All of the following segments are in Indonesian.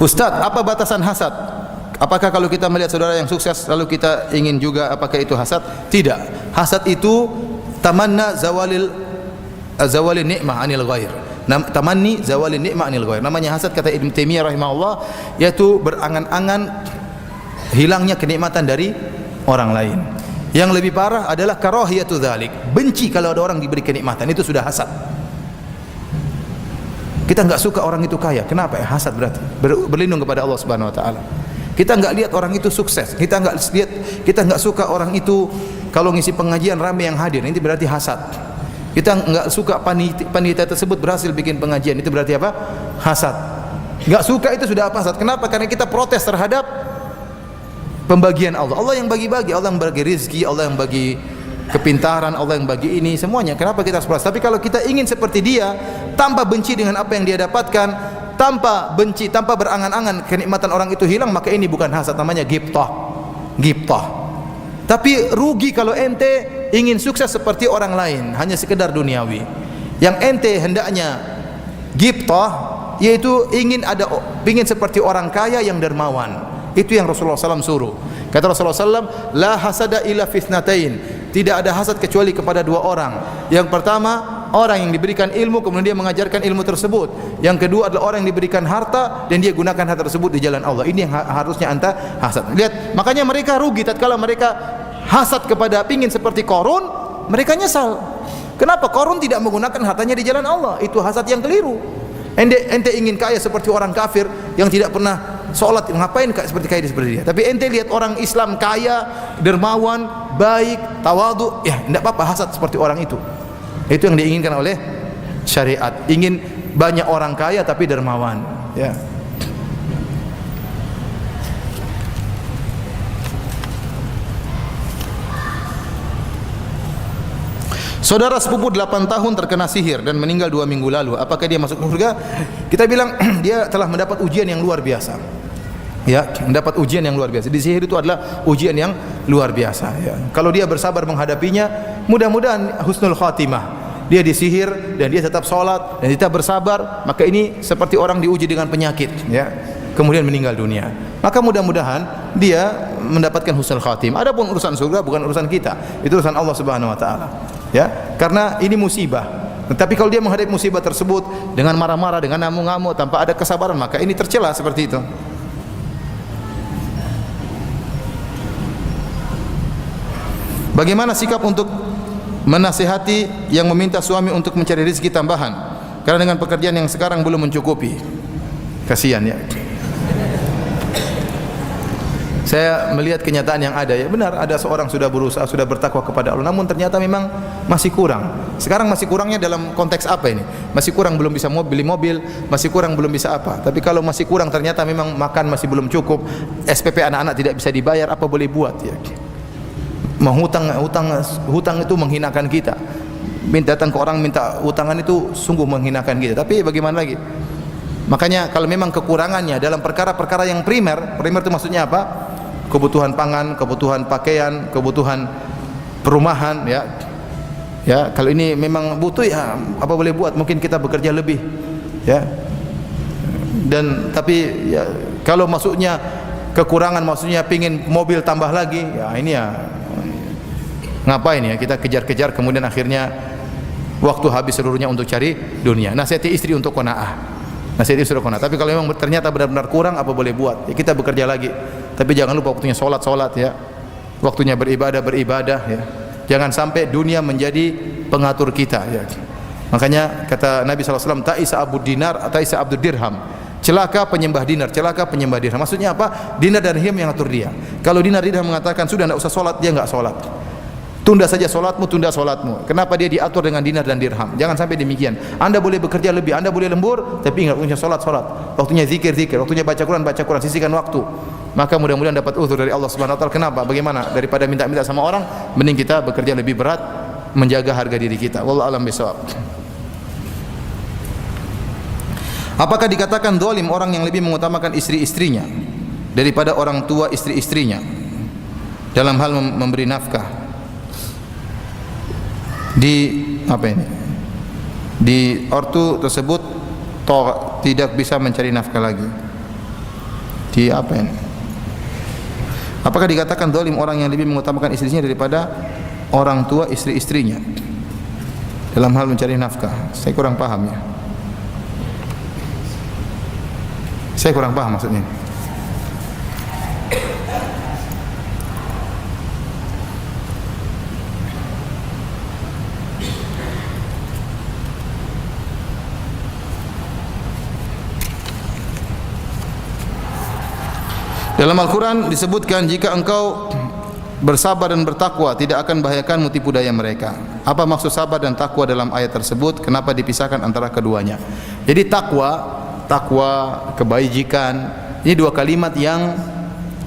Ustaz, apa batasan hasad? Apakah kalau kita melihat saudara yang sukses lalu kita ingin juga, apakah itu hasad? Tidak. Hasad itu tamanna zawalin nikmah anil ghair. Tamanni zawalin nikmah anil ghair. Namanya hasad, kata Ibnu Taimiyah rahimahullah, yaitu berangan-angan hilangnya kenikmatan dari orang lain. Yang lebih parah adalah karahiyatu dzalik. Benci kalau ada orang diberi kenikmatan, itu sudah hasad. Kita enggak suka orang itu kaya. Kenapa? Ya hasad berarti. Berlindung kepada Allah Subhanahu wa taala. Kita enggak lihat orang itu sukses. Kita enggak suka orang itu kalau ngisi pengajian ramai yang hadir. Ini berarti hasad. Kita enggak suka panitia tersebut berhasil bikin pengajian. Itu berarti apa? Hasad. Enggak suka itu sudah apa? Hasad. Kenapa? Karena kita protes terhadap pembagian Allah. Allah yang bagi-bagi, Allah yang bagi rezeki, Allah yang bagi kepintaran, Allah yang bagi ini semuanya. Kenapa kita harus protes? Tapi kalau kita ingin seperti dia, tanpa benci dengan apa yang dia dapatkan, tanpa benci, tanpa berangan-angan kenikmatan orang itu hilang, maka ini bukan hasad, namanya ghibtah. Ghibtah. Tapi rugi kalau ente ingin sukses seperti orang lain, hanya sekedar duniawi. Yang ente hendaknya ghibtah, yaitu ingin seperti orang kaya yang dermawan. Itu yang Rasulullah SAW suruh. Kata Rasulullah SAW, la hasada illa fitnatain. Tidak ada hasad kecuali kepada dua orang. Yang pertama, orang yang diberikan ilmu kemudian dia mengajarkan ilmu tersebut. Yang kedua adalah orang yang diberikan harta dan dia gunakan harta tersebut di jalan Allah. Ini yang harusnya anta hasad. Lihat, makanya mereka rugi tatkala mereka hasad kepada pingin seperti Qarun, mereka nyesal. Kenapa? Qarun tidak menggunakan hartanya di jalan Allah. Itu hasad yang keliru. Ente ingin kaya seperti orang kafir yang tidak pernah sholat, ngapain seperti kaya seperti dia? Tapi ente lihat orang Islam kaya, dermawan, baik, tawadu, ya tidak apa-apa hasad seperti orang itu. Itu yang diinginkan oleh syariat. Ingin banyak orang kaya tapi dermawan, ya. Saudara sepupu 8 tahun terkena sihir dan meninggal 2 minggu lalu. Apakah dia masuk surga? Kita bilang dia telah mendapat ujian yang luar biasa. Ya, mendapat ujian yang luar biasa. Di sihir itu adalah ujian yang luar biasa, ya. Kalau dia bersabar menghadapinya, mudah-mudahan husnul khatimah. Dia disihir dan dia tetap sholat dan tetap bersabar, maka ini seperti orang diuji dengan penyakit, ya. Kemudian meninggal dunia. Maka mudah-mudahan dia mendapatkan husnul khatimah. Adapun urusan surga bukan urusan kita, itu urusan Allah Subhanahu wa taala. Ya, karena ini musibah. Tetapi kalau dia menghadapi musibah tersebut dengan marah-marah, dengan ngamuk-ngamuk tanpa ada kesabaran, maka ini tercela seperti itu. Bagaimana sikap untuk menasihati yang meminta suami untuk mencari rezeki tambahan karena dengan pekerjaan yang sekarang belum mencukupi? Kasihan, ya. Saya melihat kenyataan yang ada, ya benar, ada seorang sudah berusaha, sudah bertakwa kepada Allah, namun ternyata memang masih kurang. Sekarang masih kurangnya dalam konteks apa ini? Masih kurang belum bisa beli mobil, masih kurang belum bisa apa. Tapi kalau masih kurang ternyata memang makan masih belum cukup, SPP anak-anak tidak bisa dibayar, apa boleh buat, ya. Hutang itu menghinakan kita. Datang ke orang minta hutangan itu sungguh menghinakan kita. Tapi bagaimana lagi? Makanya kalau memang kekurangannya dalam perkara-perkara yang primer itu maksudnya apa? Kebutuhan pangan, kebutuhan pakaian, kebutuhan perumahan, ya. Ya, kalau ini memang butuh, ya apa boleh buat? Mungkin kita bekerja lebih, ya. Dan tapi ya, kalau maksudnya kekurangan, maksudnya pingin mobil tambah lagi, ya ini ya ngapain ya kita kejar-kejar kemudian akhirnya waktu habis seluruhnya untuk cari dunia. Nasihati istri untuk qanaah. Nasihati istri untuk qanaah. Tapi kalau memang ternyata benar-benar kurang, apa boleh buat? Ya, kita bekerja lagi. Tapi jangan lupa waktunya sholat, ya. Waktunya beribadah, ya. Jangan sampai dunia menjadi pengatur kita, ya. Makanya kata Nabi SAW, ta'isa abud dinar, ta'isa abdud dirham. Celaka penyembah dinar, celaka penyembah dirham. Maksudnya apa? Dinar dan dirham yang atur dia. Kalau dinar dirham mengatakan sudah tidak usah sholat, dia enggak sholat. Tunda saja solatmu, tunda solatmu. Kenapa dia diatur dengan dinar dan dirham? Jangan sampai demikian. Anda boleh bekerja lebih, Anda boleh lembur, tapi ingat waktunya solat, waktunya zikir, waktunya baca Quran, sisihkan waktu. Maka mudah-mudahan dapat uzur dari Allah Subhanahu wa taala. Kenapa? Bagaimana? Daripada minta-minta sama orang, mending kita bekerja lebih berat, menjaga harga diri kita. Wallahu a'lam bishawab. Apakah dikatakan zalim orang yang lebih mengutamakan istri-istrinya daripada orang tua istri-istrinya dalam hal memberi nafkah? Di ortu tersebut tidak bisa mencari nafkah lagi. Di apa ini? Apakah dikatakan zalim orang yang lebih mengutamakan istrinya daripada orang tua istri-istrinya dalam hal mencari nafkah? Saya kurang paham ya. Saya kurang paham maksudnya. Dalam Al-Quran disebutkan jika engkau bersabar dan bertakwa tidak akan bahayakanmu tipu daya mereka. Apa maksud sabar dan takwa dalam ayat tersebut? Kenapa dipisahkan antara keduanya? Jadi takwa, kebajikan, ini dua kalimat yang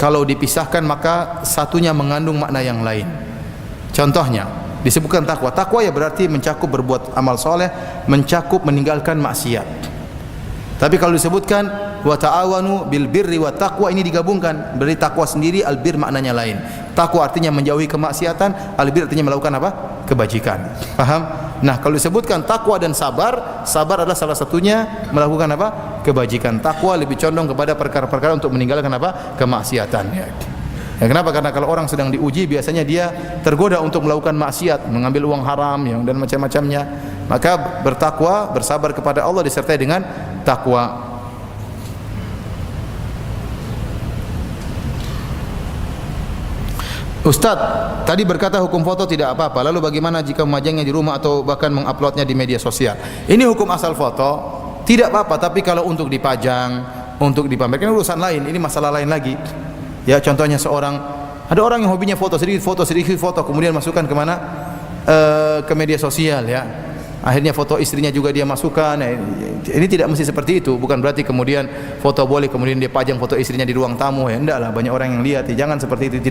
kalau dipisahkan maka satunya mengandung makna yang lain. Contohnya disebutkan takwa. Takwa ya berarti mencakup berbuat amal soleh, mencakup meninggalkan maksiat. Tapi kalau disebutkan wa ta'awanu bil birri wa taqwa, ini digabungkan. Berarti takwa sendiri, al bir maknanya lain. Takwa artinya menjauhi kemaksiatan, al bir artinya melakukan apa? Kebajikan. Paham? Nah, kalau disebutkan takwa dan sabar, sabar adalah salah satunya melakukan apa? Kebajikan. Takwa lebih condong kepada perkara-perkara untuk meninggalkan apa? Kemaksiatan. Ya, kenapa? Karena kalau orang sedang diuji biasanya dia tergoda untuk melakukan maksiat, mengambil uang haram yang dan macam-macamnya. Maka bertakwa, bersabar kepada Allah disertai dengan takwa. Ustaz, tadi berkata hukum foto tidak apa-apa. Lalu bagaimana jika memajangnya di rumah atau bahkan menguploadnya di media sosial? Ini hukum asal foto, tidak apa-apa. Tapi kalau untuk dipajang, untuk dipamerkan urusan lain. Ini masalah lain lagi. Ya, contohnya ada orang yang hobinya foto, sedikit foto, kemudian masukkan kemana? Ke media sosial ya. Akhirnya foto istrinya juga dia masukkan. Ini tidak mesti seperti itu. Bukan berarti kemudian foto boleh kemudian dia pajang foto istrinya di ruang tamu ya. Enggak lah, banyak orang yang lihat. Jangan seperti itu,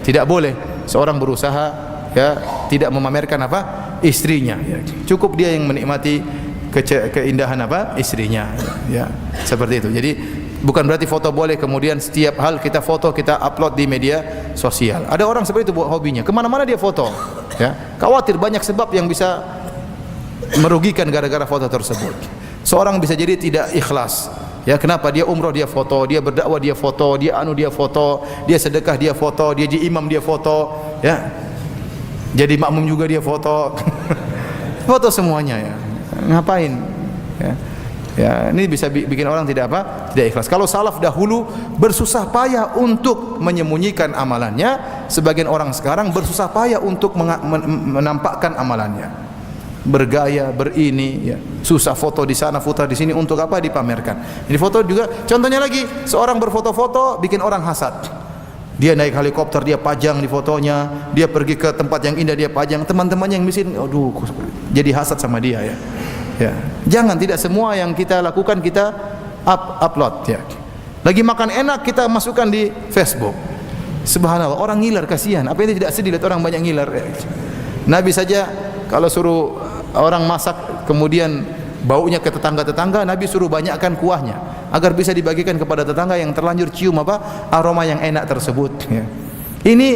tidak boleh. Seorang berusaha ya tidak memamerkan apa? Istrinya ya. Cukup dia yang menikmati keindahan apa? Istrinya ya. Seperti itu. Jadi bukan berarti foto boleh kemudian setiap hal kita foto, kita upload di media sosial. Ada orang seperti itu buat hobinya. Kemana-mana dia foto ya. Khawatir banyak sebab yang bisa merugikan gara-gara foto tersebut. Seorang bisa jadi tidak ikhlas. Ya, kenapa? Dia umroh dia foto, dia berdakwah dia foto, dia foto, dia sedekah dia foto, dia jadi imam dia foto, ya. Jadi makmum juga dia foto. Foto semuanya ya. Ngapain? Ya. Ya, ini bisa bikin orang tidak apa? Tidak ikhlas. Kalau salaf dahulu bersusah payah untuk menyembunyikan amalannya, sebagian orang sekarang bersusah payah untuk menampakkan amalannya. Bergaya, berini, ya. Susah foto di sana, foto di sini untuk apa? Dipamerkan. Jadi foto juga. Contohnya lagi, seorang berfoto-foto bikin orang hasad. Dia naik helikopter, dia pajang di fotonya. Dia pergi ke tempat yang indah, dia pajang. Teman-temannya yang miskin, aduh, jadi hasad sama dia ya. Ya. Jangan, tidak semua yang kita lakukan kita upload ya. Lagi makan enak kita masukkan di Facebook. Subhanallah, orang ngiler kasihan. Apa ini tidak sedih lihat orang banyak ngiler? Ya. Nabi saja kalau suruh orang masak kemudian baunya ke tetangga-tetangga, Nabi suruh banyakkan kuahnya agar bisa dibagikan kepada tetangga yang terlanjur cium apa? Aroma yang enak tersebut ya. Ini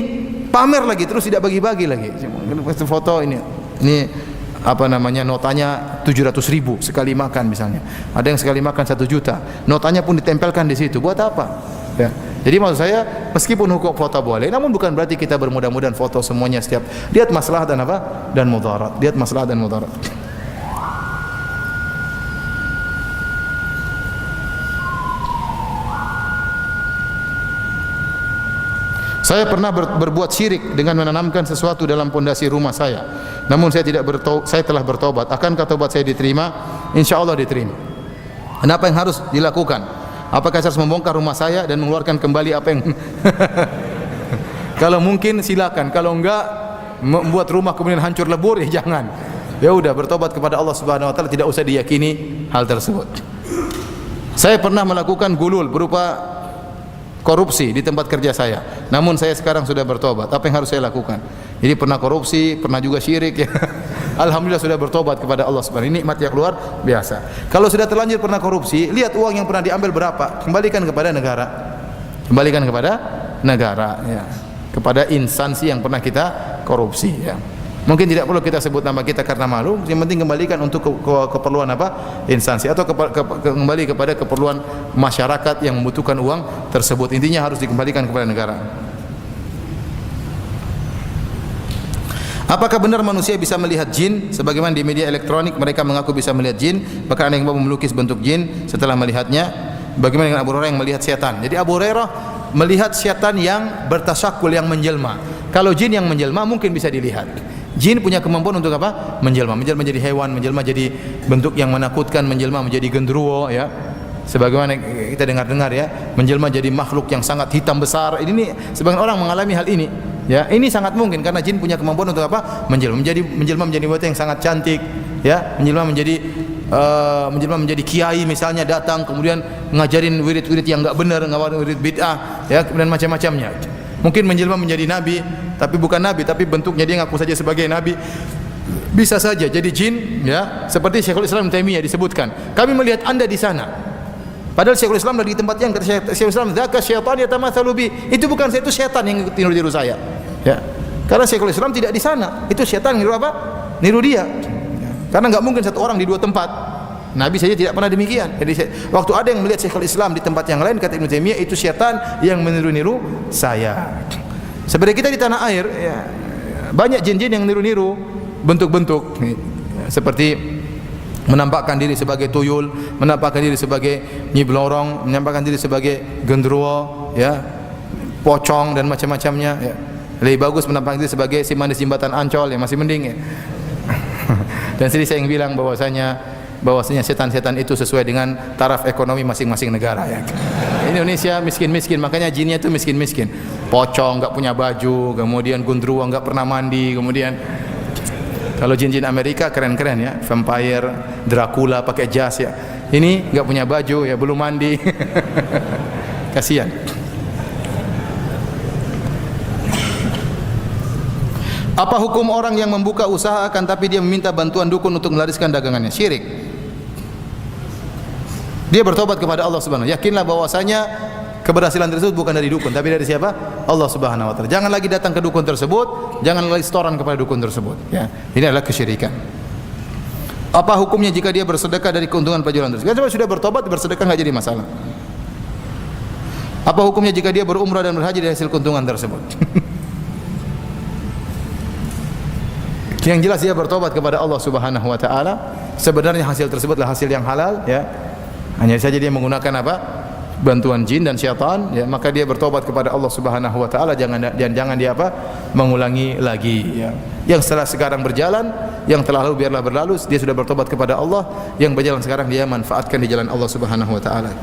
pamer lagi terus tidak bagi-bagi lagi. Foto ini apa namanya, notanya 700.000 sekali makan misalnya. Ada yang sekali makan 1 juta. Notanya pun ditempelkan di situ. Buat apa? Ya. Jadi maksud saya, meskipun hukum foto boleh, namun bukan berarti kita bermudah-mudahan foto semuanya setiap. Lihat masalah dan apa? Dan mudarat. Lihat masalah dan mudarat. Saya pernah berbuat syirik dengan menanamkan sesuatu dalam pondasi rumah saya. Namun saya telah bertobat. Akankah tobat saya diterima? Insya Allah diterima. Kenapa yang harus dilakukan? Apakah saya harus membongkar rumah saya dan mengeluarkan kembali apa yang kalau mungkin silakan, kalau enggak membuat rumah kemudian hancur lebur ya jangan. Ya udah, bertobat kepada Allah Subhanahu wa taala, tidak usah diyakini hal tersebut. Saya pernah melakukan gulul berupa korupsi di tempat kerja saya. Namun saya sekarang sudah bertobat. Apa yang harus saya lakukan? Jadi pernah korupsi, pernah juga syirik ya. Alhamdulillah sudah bertobat kepada Allah Subhanahu. Ini nikmat yang luar biasa. Kalau sudah terlanjur pernah korupsi, lihat uang yang pernah diambil berapa, kembalikan kepada negara. Kembalikan kepada negara ya. Kepada instansi yang pernah kita korupsi ya. Mungkin tidak perlu kita sebut nama kita karena malu, yang penting kembalikan untuk keperluan apa? Instansi atau kembali kepada keperluan masyarakat yang membutuhkan uang tersebut. Intinya harus dikembalikan kepada negara. Apakah benar manusia bisa melihat jin? Sebagaimana di media elektronik mereka mengaku bisa melihat jin, bahkan ada yang melukis bentuk jin setelah melihatnya. Bagaimana dengan Abu Hurairah yang melihat setan? Jadi Abu Hurairah melihat setan yang bertasyakul, yang menjelma. Kalau jin yang menjelma mungkin bisa dilihat. Jin punya kemampuan untuk apa? Menjelma, menjelma menjadi hewan, menjelma jadi bentuk yang menakutkan, menjelma menjadi genderuwo, ya. Sebagaimana kita dengar-dengar, ya, menjelma jadi makhluk yang sangat hitam besar. Ini nih, sebagian orang mengalami hal ini. Ya, ini sangat mungkin karena jin punya kemampuan untuk apa? Menjelma menjadi wanita yang sangat cantik, ya. Menjelma menjadi kiai misalnya, datang kemudian ngajarin wirid-wirid yang enggak benar, ngawarin wirid bid'ah, ya, kemudian macam-macamnya. Mungkin menjelma menjadi nabi, tapi bukan nabi, tapi bentuknya dia ngaku saja sebagai nabi. Bisa saja jadi jin, ya. Seperti Syekhul Islam Taimiyah disebutkan, kami melihat Anda di sana. Padahal Syekhul Islam lagi di tempat yang kata Syekhul Islam, "Dzaka syaitan yatamatsalu bi." Itu bukan saya, itu setan yang niru saya. Ya. Karena Syekhul Islam tidak di sana. Itu setan niru apa? Niru dia. Karena enggak mungkin satu orang di dua tempat. Nabi saja tidak pernah demikian. Jadi waktu ada yang melihat Syekhul Islam di tempat yang lain, kata Ibnu Taimiyah, itu syaitan yang meniru-niru saya. Seperti kita di tanah air, ya, banyak jin-jin yang niru-niru bentuk-bentuk, seperti menampakkan diri sebagai tuyul, menampakkan diri sebagai Nyi Blorong, menampakkan diri sebagai genderuwo, ya, pocong dan macam-macamnya. Ya. Lebih bagus menampakkan diri sebagai si manis jembatan Ancol, ya, masih mending. Ya. Dan sini saya yang bilang bahwasanya setan-setan itu sesuai dengan taraf ekonomi masing-masing negara, ya. Indonesia miskin-miskin, makanya jinnya itu miskin-miskin. Pocong, enggak punya baju, kemudian gundruwo enggak pernah mandi, kemudian kalau jin-jin Amerika keren-keren, ya, vampire, Dracula pakai jas, ya. Ini enggak punya baju, ya, belum mandi. Kasihan. Apa hukum orang yang membuka usaha akan tapi dia meminta bantuan dukun untuk melariskan dagangannya? Syirik. Dia bertobat kepada Allah Subhanahu wa taala. Yakinlah bahwasanya keberhasilan tersebut bukan dari dukun, tapi dari siapa? Allah Subhanahu wa taala. Jangan lagi datang ke dukun tersebut, jangan lagi setoran kepada dukun tersebut, ya. Ini adalah kesyirikan. Apa hukumnya jika dia bersedekah dari keuntungan penjualan tersebut? Kalau sudah bertobat, bersedekah enggak jadi masalah. Apa hukumnya jika dia berumrah dan berhaji dari hasil keuntungan tersebut? Yang jelas dia bertobat kepada Allah Subhanahu wa taala. Sebenarnya hasil tersebutlah hasil yang halal, ya. Hanya saja dia menggunakan apa? Bantuan jin dan syaitan, ya, maka dia bertobat kepada Allah Subhanahu wa taala, jangan dia apa? Mengulangi lagi, ya. Yang setelah sekarang berjalan, yang telah lalu biarlah berlalu, dia sudah bertobat kepada Allah. Yang berjalan sekarang dia manfaatkan di jalan Allah Subhanahu wa taala.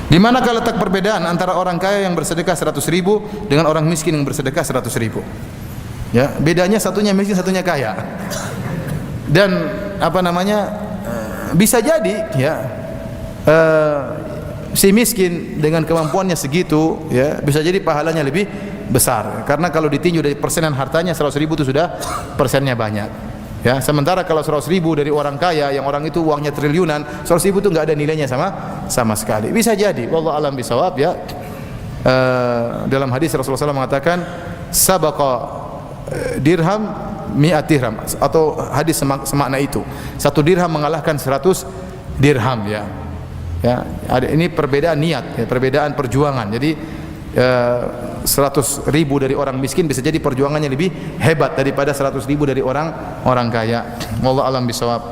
Di manakah letak perbedaan antara orang kaya yang bersedekah 100.000 dengan orang miskin yang bersedekah 100.000? Ya, bedanya satunya miskin, satunya kaya. Dan apa namanya? Bisa jadi, ya, si miskin dengan kemampuannya segitu, ya, bisa jadi pahalanya lebih besar. Karena kalau ditinjau dari persenan hartanya 100.000 itu sudah persennya banyak. Ya, sementara kalau 100.000 dari orang kaya yang orang itu uangnya triliunan, 100.000 itu enggak ada nilainya sama sekali. Bisa jadi, wallahu alam bisawab, ya. Dalam hadis Rasulullah SAW mengatakan sabaqa dirham mi'at dirham, atau hadis semakna itu. 1 dirham mengalahkan 100 dirham, ya. Ya, ada ini perbedaan niat, ya, perbedaan perjuangan. Jadi 100.000 dari orang miskin bisa jadi perjuangannya lebih hebat daripada 100.000 dari orang kaya. Wallahu alam bisawab.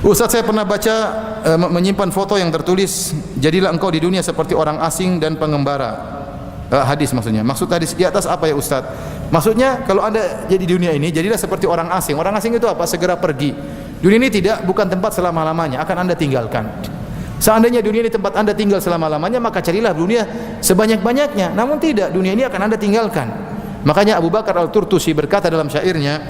Ustaz, saya pernah baca menyimpan foto yang tertulis, jadilah engkau di dunia seperti orang asing dan pengembara. Hadis maksudnya. Maksud hadis di atas apa ya Ustaz? Maksudnya kalau Anda jadi di dunia ini, jadilah seperti orang asing. Orang asing itu apa? Segera pergi. Dunia ini bukan tempat selama-lamanya, akan Anda tinggalkan. Seandainya dunia ini tempat Anda tinggal selama-lamanya, maka carilah dunia sebanyak-banyaknya. Namun tidak, dunia ini akan Anda tinggalkan. Makanya Abu Bakar Al-Turtusi berkata dalam syairnya,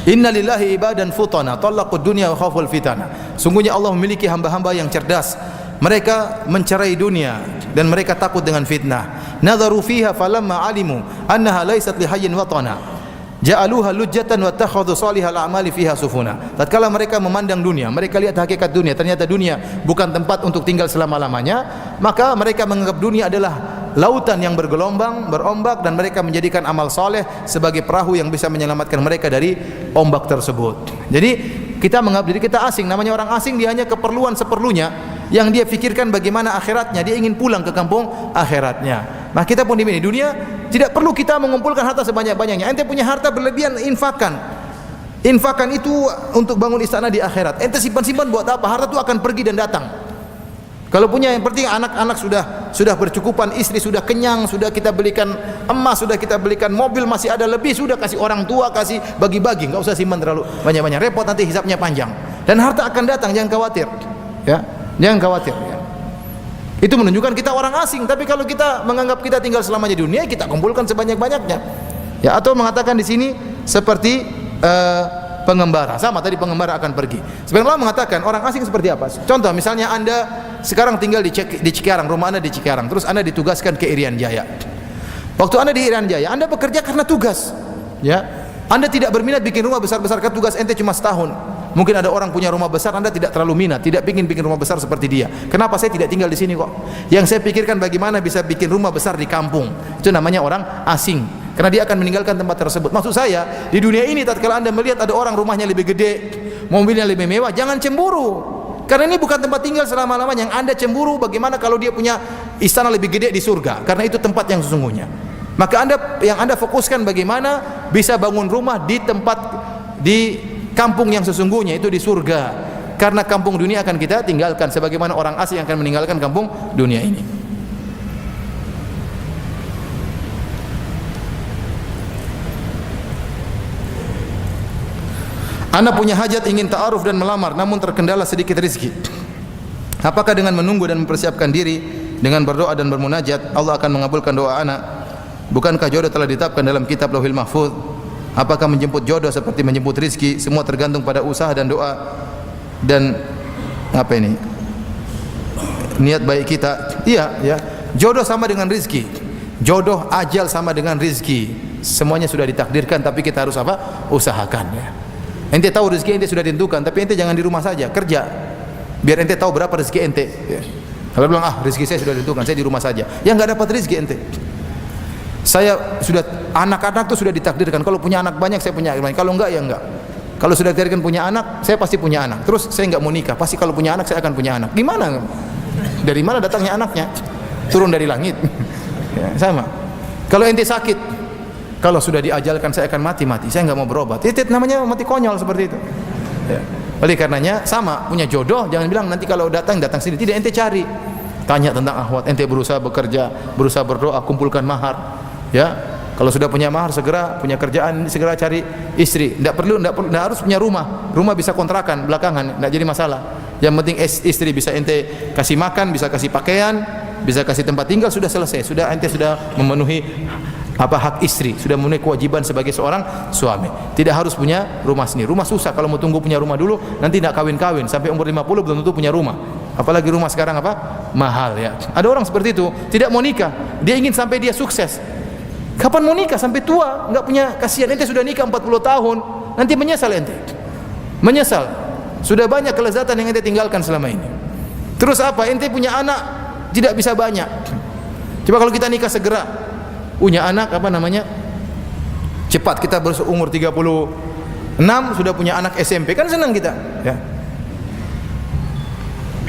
"Inna lillahi ibadan futana, talaqud dunya wa khawful fitana." Sungguhnya Allah memiliki hamba-hamba yang cerdas. Mereka mencerai dunia dan mereka takut dengan fitnah. nadharu fiha falamma alimu annaha laysat lihayyin watana ja'aluha lujjatan wa takhadhu salihal a'mali fiha sufuna. Tatkala mereka memandang dunia, mereka lihat hakikat dunia, ternyata dunia bukan tempat untuk tinggal selama-lamanya, maka mereka menganggap dunia adalah lautan yang bergelombang, berombak, dan mereka menjadikan amal soleh sebagai perahu yang bisa menyelamatkan mereka dari ombak tersebut. Jadi kita menganggap diri kita asing. Namanya orang asing, dia hanya keperluan seperlunya, yang dia fikirkan bagaimana akhiratnya, dia ingin pulang ke kampung akhiratnya. Nah, kita pun di dunia tidak perlu kita mengumpulkan harta sebanyak-banyaknya. Ente punya harta berlebihan, infakkan itu untuk bangun istana di akhirat. Ente simpan-simpan buat apa? Harta itu akan pergi dan datang. Kalau punya, yang penting anak-anak sudah bercukupan, istri sudah kenyang, sudah kita belikan emas, sudah kita belikan mobil, masih ada lebih, sudah kasih orang tua, kasih bagi-bagi, enggak usah simpan terlalu banyak-banyak, repot nanti hisapnya panjang. Dan harta akan datang, jangan khawatir. Ya, jangan khawatir. Ya. Itu menunjukkan kita orang asing. Tapi kalau kita menganggap kita tinggal selamanya di dunia, kita kumpulkan sebanyak-banyaknya. Ya, atau mengatakan di sini seperti pengembara. Sama tadi, pengembara akan pergi. Sebenarnya Allah mengatakan orang asing seperti apa? Contoh, misalnya Anda sekarang tinggal di Cikarang, rumah Anda di Cikarang, terus Anda ditugaskan ke Irian Jaya. Waktu Anda di Irian Jaya, Anda bekerja karena tugas. Ya, Anda tidak berminat bikin rumah besar-besar, karena tugas ente cuma setahun. Mungkin ada orang punya rumah besar, Anda tidak terlalu minat, tidak ingin bikin rumah besar seperti dia. Kenapa saya tidak tinggal di sini kok? Yang saya pikirkan bagaimana bisa bikin rumah besar di kampung. Itu namanya orang asing. Karena dia akan meninggalkan tempat tersebut. Maksud saya, di dunia ini tatkala Anda melihat ada orang rumahnya lebih gede, mobilnya lebih mewah, jangan cemburu. Karena ini bukan tempat tinggal selama-lamanya. Yang Anda cemburu bagaimana kalau dia punya istana lebih gede di surga, karena itu tempat yang sesungguhnya. Maka yang Anda fokuskan bagaimana bisa bangun rumah di tempat, di kampung yang sesungguhnya, itu di surga. Karena kampung dunia akan kita tinggalkan, sebagaimana orang asing akan meninggalkan kampung dunia ini. Anda punya hajat, ingin ta'aruf dan melamar, namun terkendala sedikit rezeki. Apakah dengan menunggu dan mempersiapkan diri dengan berdoa dan bermunajat Allah akan mengabulkan doa anak? Bukankah jodoh telah ditetapkan dalam kitab Lauhil Mahfuz? Apakah menjemput jodoh seperti menjemput rezeki? Semua tergantung pada usaha dan doa dan apa ini? Niat baik kita. Iya, ya. Jodoh sama dengan rezeki. Jodoh, ajal sama dengan rezeki. Semuanya sudah ditakdirkan, tapi kita harus apa? Usahakan, ya. Ente tahu rezeki ente sudah ditentukan, tapi ente jangan di rumah saja, kerja. Biar ente tahu berapa rezeki ente. Ya. Kalau bilang, rezeki saya sudah ditentukan, saya di rumah saja. Ya enggak dapat rezeki ente. Saya sudah, anak-anak itu sudah ditakdirkan. Kalau punya anak banyak, saya punya anak banyak. Kalau enggak, ya enggak. Kalau sudah ditakdirkan punya anak, saya pasti punya anak. Terus saya enggak mau nikah, pasti kalau punya anak saya akan punya anak. Gimana? Dari mana datangnya anaknya? Turun dari langit. Ya, sama. Kalau ente sakit, kalau sudah diajalkan saya akan mati, saya enggak mau berobat. Itu namanya mati konyol seperti itu. Ya. Oleh karenanya sama, punya jodoh jangan bilang nanti kalau datang sini. Tidak, ente cari. Tanya tentang akhwat, ente berusaha bekerja, berusaha berdoa, kumpulkan mahar. Ya, kalau sudah punya mahar segera punya kerjaan, segera cari istri. Tidak harus punya rumah. Rumah bisa kontrakan belakangan, tidak jadi masalah. Yang penting istri bisa ente kasih makan, bisa kasih pakaian, bisa kasih tempat tinggal, sudah selesai. Sudah ente sudah memenuhi hak istri, sudah memenuhi kewajiban sebagai seorang suami. Tidak harus punya rumah sendiri. Rumah susah, kalau mau tunggu punya rumah dulu, nanti tidak kawin-kawin sampai umur 50 belum tentu punya rumah. Apalagi rumah sekarang mahal, ya. Ada orang seperti itu, tidak mau nikah, dia ingin sampai dia sukses. Kapan mau nikah? Sampai tua, enggak punya, kasihan ente sudah nikah 40 tahun, nanti menyesal ente. Menyesal. Sudah banyak kelezatan yang ente tinggalkan selama ini. Terus apa? Ente punya anak tidak bisa banyak. Coba kalau kita nikah segera, punya anak cepat, kita berumur 36 sudah punya anak SMP, kan senang kita, ya.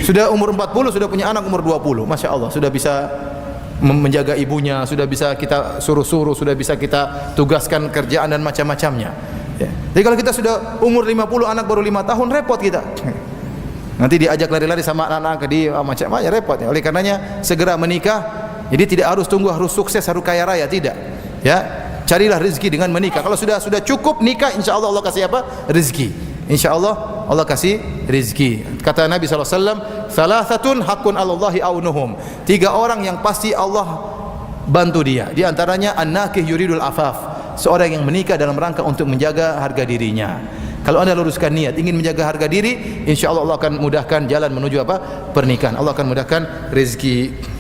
Sudah umur 40 sudah punya anak umur 20, Masya Allah, sudah bisa menjaga ibunya, sudah bisa kita suruh-suruh, sudah bisa kita tugaskan kerjaan dan macam-macamnya, ya. Jadi kalau kita sudah umur 50, anak baru 5 tahun, repot kita. Nanti diajak lari-lari sama anak-anak dia macam-macam, repot, ya. Oleh karenanya segera menikah. Jadi tidak harus tunggu harus sukses, harus kaya raya, tidak. Ya, carilah rezeki dengan menikah. Kalau sudah cukup nikah, insya Allah Allah kasih apa? Rezeki. Insya Allah Allah kasih rezeki. Kata Nabi SAW, "Thalathatun haqqun 'alallahi aunuhum." 3 orang yang pasti Allah bantu dia. Di antaranya an-nakih yuridul afaf, seorang yang menikah dalam rangka untuk menjaga harga dirinya. Kalau Anda luruskan niat ingin menjaga harga diri, insya Allah Allah akan mudahkan jalan menuju pernikahan. Allah akan mudahkan rezeki.